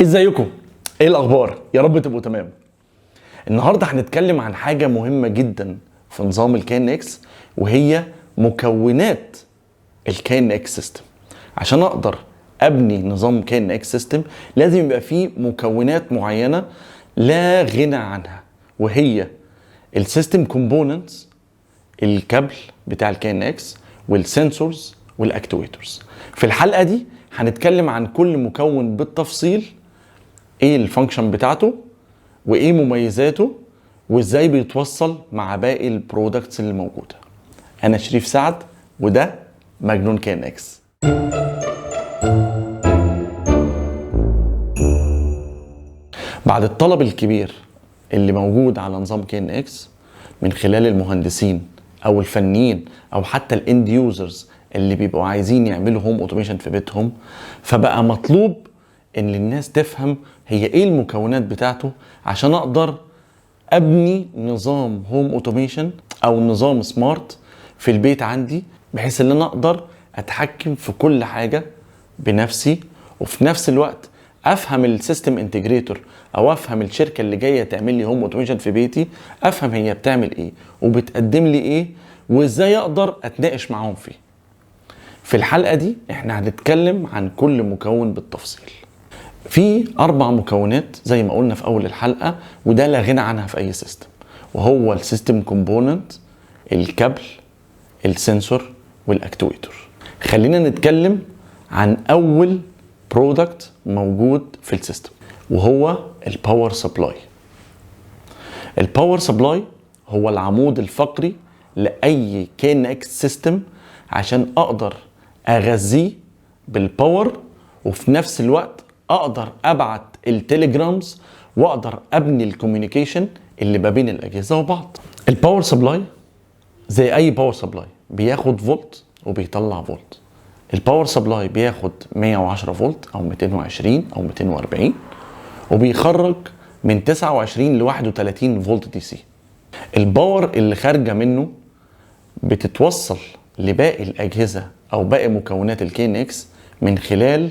ازيكم؟ ايه الاخبار؟ يا رب تبقوا تمام. النهارده هنتكلم عن حاجه مهمه جدا في نظام الكي ان اكس، وهي مكونات الكي ان اكس سيستم. عشان اقدر ابني نظام كي ان اكس سيستم لازم يبقى فيه مكونات معينه لا غنى عنها، وهي السيستم كومبوننتس، الكابل بتاع الكي ان اكس، والسنسورز والاكتويترز. في الحلقه دي هنتكلم عن كل مكون بالتفصيل، ايه الفانكشن بتاعته وايه مميزاته وازاي بيتوصل مع باقي البرودكتس اللي موجوده. انا شريف سعد وده مجنون كي ان اكس. بعد الطلب الكبير اللي موجود على نظام كي ان اكس من خلال المهندسين او الفنيين او حتى الاند يوزرز اللي بيبقوا عايزين يعملوا هوم اوتوميشن في بيتهم، فبقى مطلوب ان الناس تفهم هي ايه المكونات بتاعته عشان اقدر ابني نظام هوم اوتوميشن او نظام سمارت في البيت عندي، بحيث ان انا اقدر اتحكم في كل حاجه بنفسي، وفي نفس الوقت افهم السيستم انتجريتور او افهم الشركه اللي جايه تعمل لي هوم اوتوميشن في بيتي، افهم هي بتعمل ايه وبتقدم لي ايه وازاي اقدر اتناقش معاهم فيه. في الحلقه دي احنا هنتكلم عن كل مكون بالتفصيل. في 4 مكونات زي ما قلنا في اول الحلقه، وده لا غنى عنها في اي سيستم، وهو السيستم كومبوننت، الكابل، السنسور والاكتويتر. خلينا نتكلم عن اول برودكت موجود في السيستم، وهو الباور سبلاي. الباور سبلاي هو العمود الفقري لاي كي ان اكس سيستم عشان اقدر اغذيه بالباور، وفي نفس الوقت اقدر ابعت التليجرامز واقدر ابني الكوميونيكيشن اللي ما بين الاجهزه وبعض. الباور سبلاي زي اي باور سبلاي بياخد فولت وبيطلع فولت. الباور سبلاي بياخد 110 فولت او 220 او 240، وبيخرج من 29 ل 31 فولت دي سي. الباور اللي خارجه منه بتتوصل لباقي الاجهزه او باقي مكونات الكي ان اكس من خلال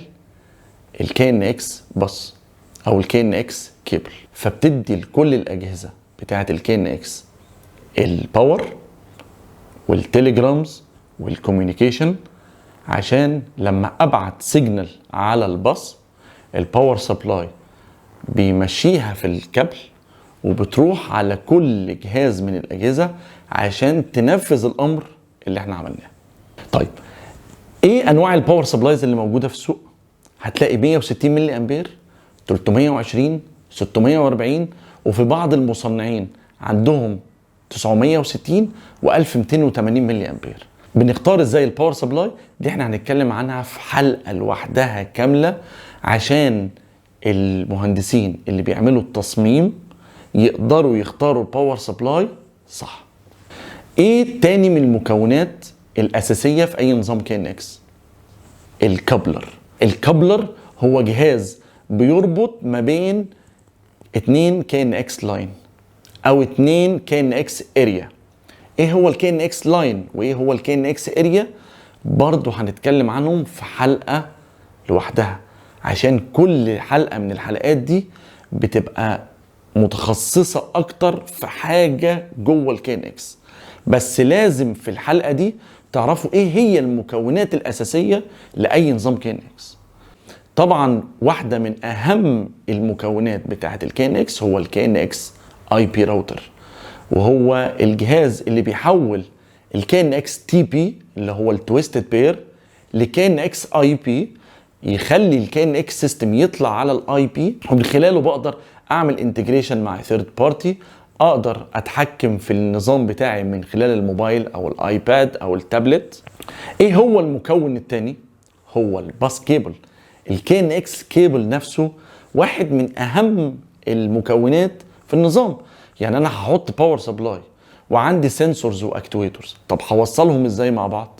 الكي ان اكس بس او الكي ان اكس كيبل، فبتدي لكل الاجهزه بتاعه الكي ان اكس الباور والتليجرامز والكوميونيكيشن، عشان لما ابعت سيجنال على الباص الباور سبلاي بيمشيها في الكابل وبتروح على كل جهاز من الاجهزه عشان تنفذ الامر اللي احنا عملناه. طيب ايه انواع الباور سبلايز اللي موجوده في السوق؟ هتلاقي 160 ملي امبير، 320، 640، وفي بعض المصنعين عندهم 960 و1280 ملي امبير. بنختار ازاي الباور سبلاي دي؟ احنا هنتكلم عنها في حلقه لوحدها كامله، عشان المهندسين اللي بيعملوا التصميم يقدروا يختاروا الباور سبلاي صح. ايه تاني من المكونات الاساسيه في اي نظام كي ان اكس؟ الكابلر. الكابلر هو جهاز بيربط ما بين 2 كي ان اكس لاين او 2 كي ان اكس اريا. ايه هو الكي ان اكس لاين وايه هو الكي ان اكس اريا؟ برضو هنتكلم عنهم في حلقه لوحدها، عشان كل حلقه من الحلقات دي بتبقى متخصصه اكتر في حاجه جوه الكي ان اكس. بس لازم في الحلقه دي تعرفوا ايه هي المكونات الاساسيه لاي نظام كي ان اكس. طبعا واحده من اهم المكونات بتاعه الكي ان اكس هو الكي ان اكس اي بي راوتر، وهو الجهاز اللي بيحول الكي ان اكس تي بي اللي هو التويستد بير لكي ان اكس اي بي، يخلي الكي ان اكس سيستم يطلع على الاي بي، ومن خلاله بقدر اعمل انتجريشن مع ثيرد بارتي، اقدر اتحكم في النظام بتاعي من خلال الموبايل او الايباد او التابلت. ايه هو المكون الثاني؟ هو الباس كيبل. الكي ان اكس كيبل نفسه واحد من اهم المكونات في النظام. يعني انا هحط باور سبلاي وعندي سنسورز واكتويترز، طب هوصلهم ازاي مع بعض؟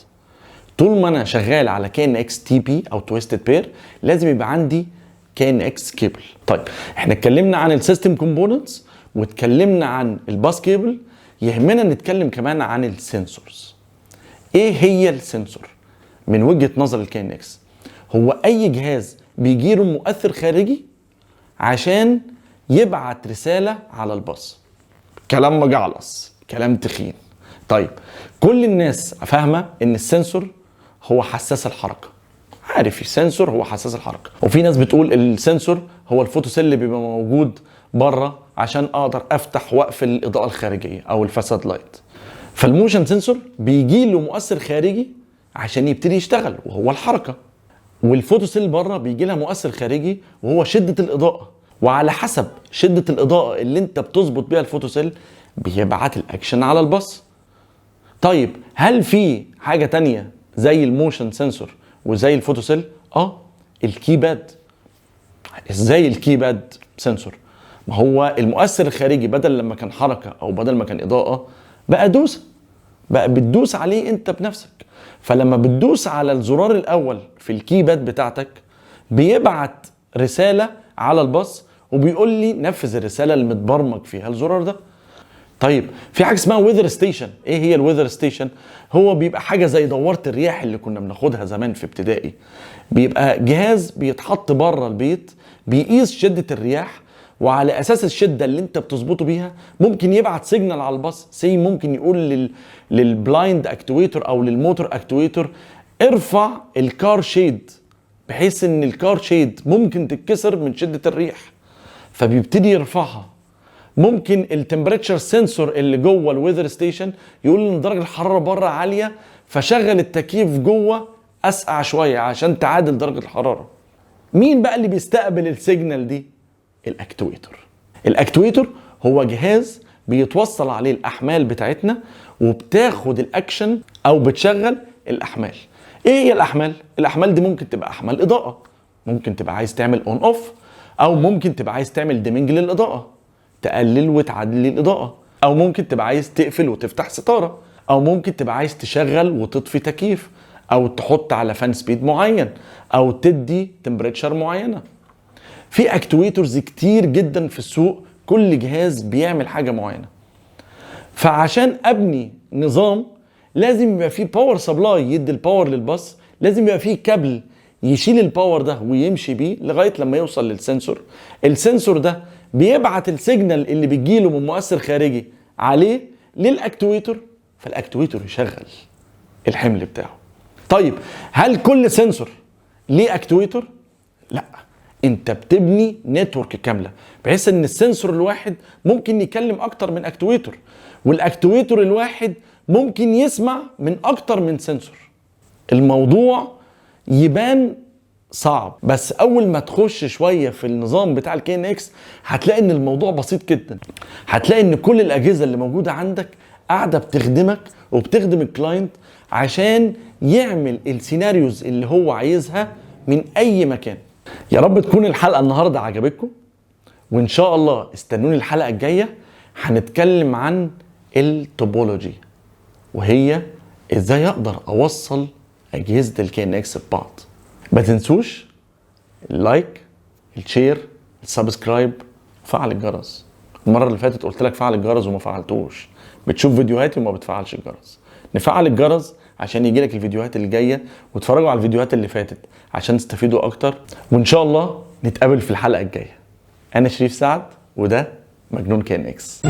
طول ما انا شغال على كي ان اكس تي بي او تويستد بير لازم يبقى عندي كي ان اكس كيبل. طيب احنا اتكلمنا عن السيستم كومبوننتس واتكلمنا عن الباس كيبل، يهمنا نتكلم كمان عن السنسورز. ايه هي السنسور من وجهة نظر الكي ان اكس؟ هو اي جهاز بيجيله مؤثر خارجي عشان يبعت رسالة على الباص. كلام مجعلص، كلام تخين. طيب كل الناس فاهمة ان السنسور هو حساس الحركة، عارف السنسور هو حساس الحركة، وفي ناس بتقول السنسور هو الفوتوسيل اللي بيبقى موجود بره عشان اقدر افتح واقفل الاضاءة الخارجية او الفاساد لايت. فالموشن سنسور بيجي له مؤثر خارجي عشان يبتدي يشتغل وهو الحركة، والفوتوسيل بره بيجي لها مؤثر خارجي وهو شدة الإضاءة، وعلى حسب شدة الإضاءة اللي انت بتظبط بيها الفوتوسيل بيبعت الأكشن على الباص. طيب هل في حاجة تانية زي الموشن سنسور وزي الفوتوسيل؟ الكيباد. ازاي الكيباد سنسور؟ ما هو المؤثر الخارجي بدل لما كان حركة او بدل ما كان إضاءة بقى دوسة، بقى بتدوس عليه انت بنفسك. فلما بتدوس على الزرار الاول في الكيباد بتاعتك بيبعت رسالة على الباص وبيقول لي نفذ الرسالة اللي متبرمج فيها الزرار ده. طيب في حاجة اسمها ويذر ستيشن. ايه هي الويذر ستيشن؟ هو بيبقى حاجة زي دوارة الرياح اللي كنا بناخدها زمان في ابتدائي. بيبقى جهاز بيتحط بره البيت بيقيس شدة الرياح، وعلى اساس الشده اللي انت بتظبطه بيها ممكن يبعت سيجنال على الباص. ممكن يقول للبلايند اكتويتور او للموتور اكتويتور ارفع الكار شيد، بحيث ان الكار شيد ممكن تتكسر من شده الريح فبيبتدي يرفعها. ممكن التمبريتشر سنسور اللي جوه الويذر ستيشن يقول ان درجه الحراره بره عاليه فشغل التكييف جوه اسقع شويه عشان تعادل درجه الحراره. مين بقى اللي بيستقبل السيجنال دي؟ الاكتويتور. الاكتويتور هو جهاز بيتوصل عليه الاحمال بتاعتنا وبتاخد الاكشن او بتشغل الاحمال. ايه هي الاحمال؟ الاحمال دي ممكن تبقى احمال اضاءه، ممكن تبقى عايز تعمل اون اوف، او ممكن تبقى عايز تعمل ديمنج للاضاءه، تقلل وتعدل الاضاءه، او ممكن تبقى عايز تقفل وتفتح ستاره، او ممكن تبقى عايز تشغل وتطفي تكييف، او تحط على فان سبيد معين، او تدي تمبريتشر معينه. في اكتويتورز كتير جدا في السوق، كل جهاز بيعمل حاجة معينة. فعشان ابني نظام لازم يبقى فيه باور سبلاي يدي الباور للباص، لازم يبقى فيه كابل يشيل الباور ده ويمشي بيه لغاية لما يوصل للسنسور. السنسور ده بيبعت السيجنال اللي بتجيله من مؤثر خارجي عليه للاكتويتور، فالاكتويتور يشغل الحمل بتاعه. طيب هل كل سنسور ليه اكتويتور؟ لا، انت بتبني نتورك كامله بحيث ان السنسور الواحد ممكن يكلم اكتر من اكتويتور، والاكتويتور الواحد ممكن يسمع من اكتر من سنسور. الموضوع يبان صعب، بس اول ما تخش شويه في النظام بتاع الكي ان اكس هتلاقي ان الموضوع بسيط جدا. هتلاقي ان كل الاجهزه اللي موجوده عندك قاعده بتخدمك وبتخدم الكلاينت عشان يعمل السيناريوز اللي هو عايزها من اي مكان. يا رب تكون الحلقة النهاردة عجبتكم، وإن شاء الله استنوني الحلقة الجاية هنتكلم عن التوبولوجي، وهي إزاي أقدر أوصل أجهزة الكي ان اكس ببعض. ما تنسوش اللايك، الشير، السبسكرايب، فعل الجرس. المرة اللي فاتت قلت لك فعل الجرس وما فعلتوش، بتشوف فيديوهاتي وما بتفعلش الجرس. نفعل الجرس عشان يجيلك الفيديوهات اللي جايه، وتفرجوا على الفيديوهات اللي فاتت عشان تستفيدوا اكتر، وان شاء الله نتقابل في الحلقه الجايه. انا شريف سعد وده مجنون كي ان اكس.